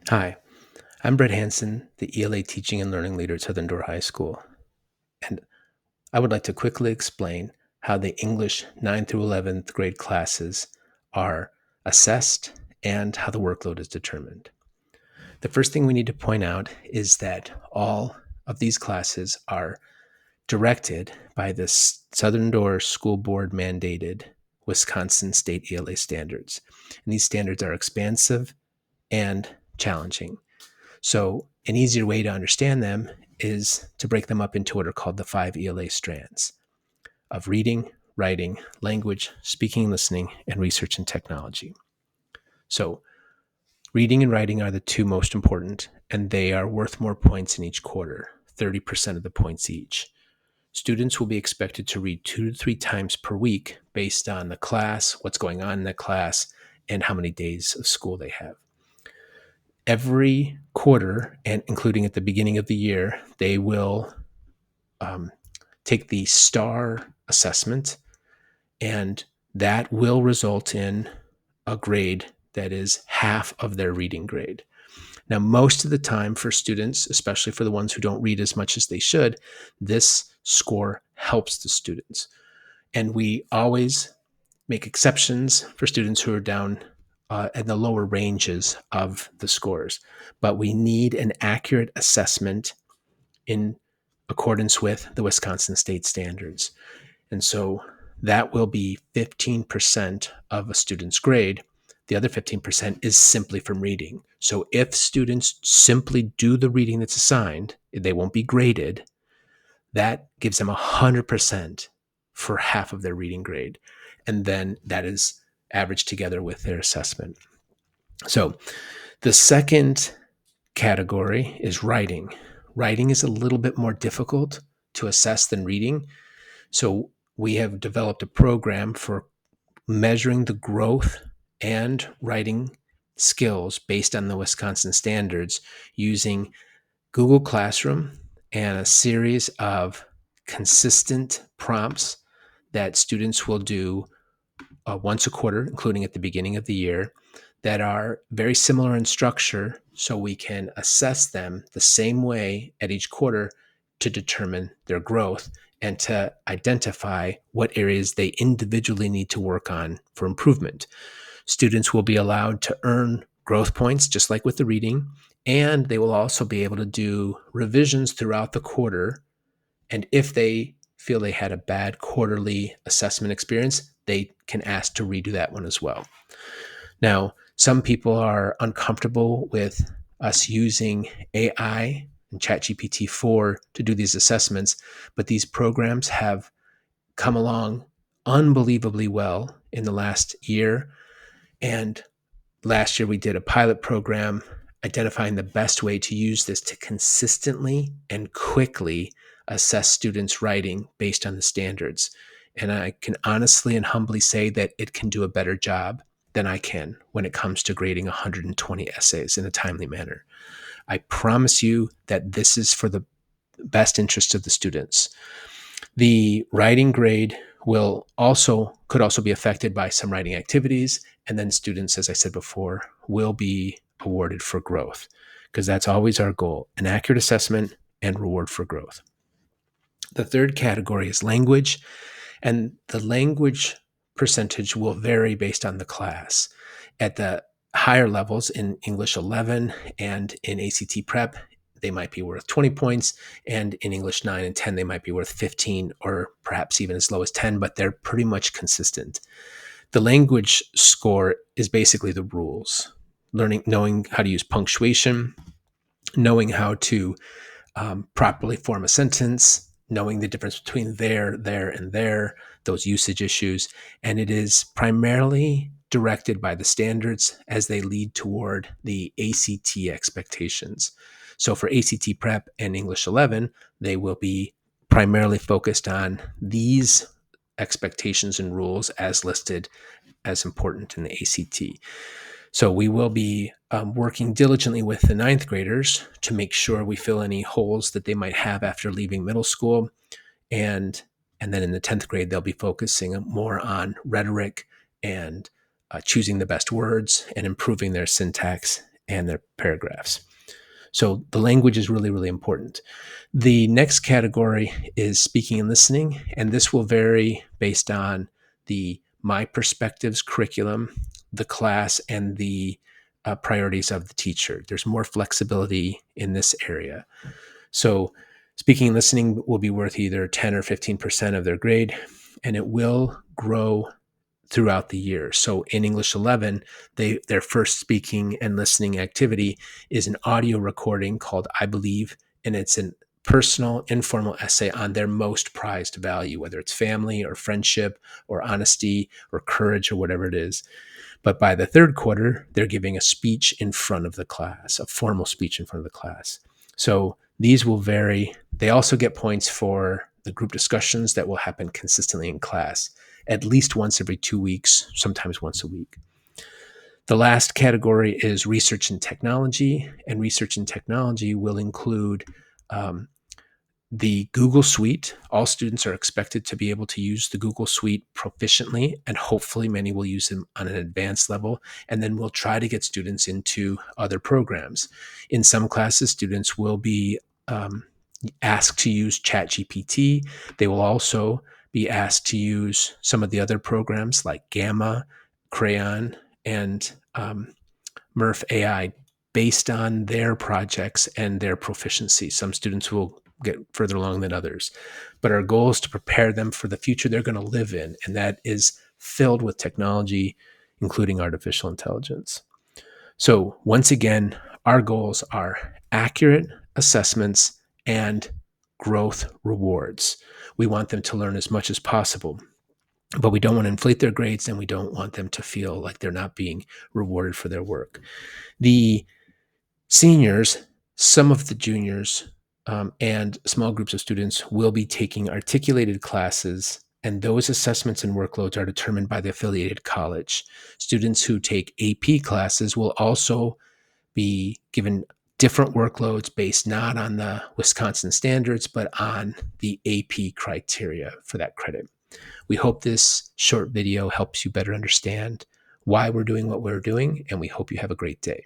Hi, I'm Brett Hansen, the ELA Teaching and Learning Leader at Southern Door High School, and I would like to quickly explain how the English 9th through 11th grade classes are assessed and how the workload is determined. The first thing we need to point out is that all of these classes are directed by the Southern Door School Board mandated Wisconsin State ELA standards. And these standards are expansive and challenging. So, an easier way to understand them is to break them up into what are called the 5 ELA strands of reading, writing, language, speaking, listening, and research and technology. So, reading and writing are the two most important, and they are worth more points in each quarter, 30% of the points each. Students will be expected to read 2 to 3 times per week based on the class, what's going on in the class, and how many days of school they have. Every quarter, and including at the beginning of the year, they will um, take the STAR assessment, and that will result in a grade that is half of their reading grade. Now, most of the time for students, especially for the ones who don't read as much as they should, this score helps the students. And we always make exceptions for students who are down in the lower ranges of the scores. But we need an accurate assessment in accordance with the Wisconsin state standards. And so that will be 15% of a student's grade. The other 15% is simply from reading. So if students simply do the reading that's assigned, they won't be graded. That gives them 100% for half of their reading grade. And then that is averaged together with their assessment. So the second category is writing. Writing is a little bit more difficult to assess than reading. So we have developed a program for measuring the growth and writing skills based on the Wisconsin standards using Google Classroom and a series of consistent prompts that students will do once a quarter, including at the beginning of the year, that are very similar in structure, so we can assess them the same way at each quarter to determine their growth and to identify what areas they individually need to work on for improvement. Students will be allowed to earn growth points, just like with the reading, and they will also be able to do revisions throughout the quarter. And if they feel they had a bad quarterly assessment experience, they can ask to redo that one as well. Now, some people are uncomfortable with us using AI and ChatGPT 4 to do these assessments, but these programs have come along unbelievably well in the last year. And last year we did a pilot program identifying the best way to use this to consistently and quickly assess students' writing based on the standards. And I can honestly and humbly say that it can do a better job than I can when it comes to grading 120 essays in a timely manner. I promise you that this is for the best interest of the students. The writing grade could also be affected by some writing activities, and then students, as I said before, will be awarded for growth, because that's always our goal: an accurate assessment and reward for growth. The third category is language, and the language percentage will vary based on the class. At the higher levels in English 11 and in ACT Prep, they might be worth 20 points, and in English 9 and 10, they might be worth 15 or perhaps even as low as 10, but they're pretty much consistent. The language score is basically the rules, knowing how to use punctuation, knowing how to properly form a sentence, knowing the difference between there, and there, those usage issues. And it is primarily directed by the standards as they lead toward the ACT expectations. So for ACT Prep and English 11, they will be primarily focused on these expectations and rules as listed as important in the ACT. So we will be working diligently with the ninth graders to make sure we fill any holes that they might have after leaving middle school. And then in the 10th grade, they'll be focusing more on rhetoric and choosing the best words and improving their syntax and their paragraphs. So the language is really, really important. The next category is speaking and listening, and this will vary based on the My Perspectives curriculum, the class, and the priorities of the teacher. There's more flexibility in this area. So speaking and listening will be worth either 10 or 15% of their grade, and it will grow throughout the year. So in English 11, their first speaking and listening activity is an audio recording called I Believe, and it's a personal, informal essay on their most prized value, whether it's family or friendship or honesty or courage or whatever it is. But by the third quarter, they're giving a speech in front of the class, a formal speech in front of the class. So these will vary. They also get points for the group discussions that will happen consistently in class, at least once every 2 weeks, sometimes once a week. The last category is research and technology, and research and technology will include the Google Suite. All students are expected to be able to use the Google Suite proficiently, and hopefully many will use them on an advanced level. And then we'll try to get students into other programs. In some classes, students will be asked to use ChatGPT. They will also be asked to use some of the other programs like Gamma, Crayon, and Murph AI based on their projects and their proficiency. Some students will get further along than others. But our goal is to prepare them for the future they're going to live in, and that is filled with technology, including artificial intelligence. So once again, our goals are accurate assessments and growth rewards. We want them to learn as much as possible, but we don't want to inflate their grades, and we don't want them to feel like they're not being rewarded for their work. The seniors, some of the juniors, and small groups of students will be taking articulated classes, and those assessments and workloads are determined by the affiliated college. Students who take AP classes will also be given different workloads based not on the Wisconsin standards, but on the AP criteria for that credit. We hope this short video helps you better understand why we're doing what we're doing, and we hope you have a great day.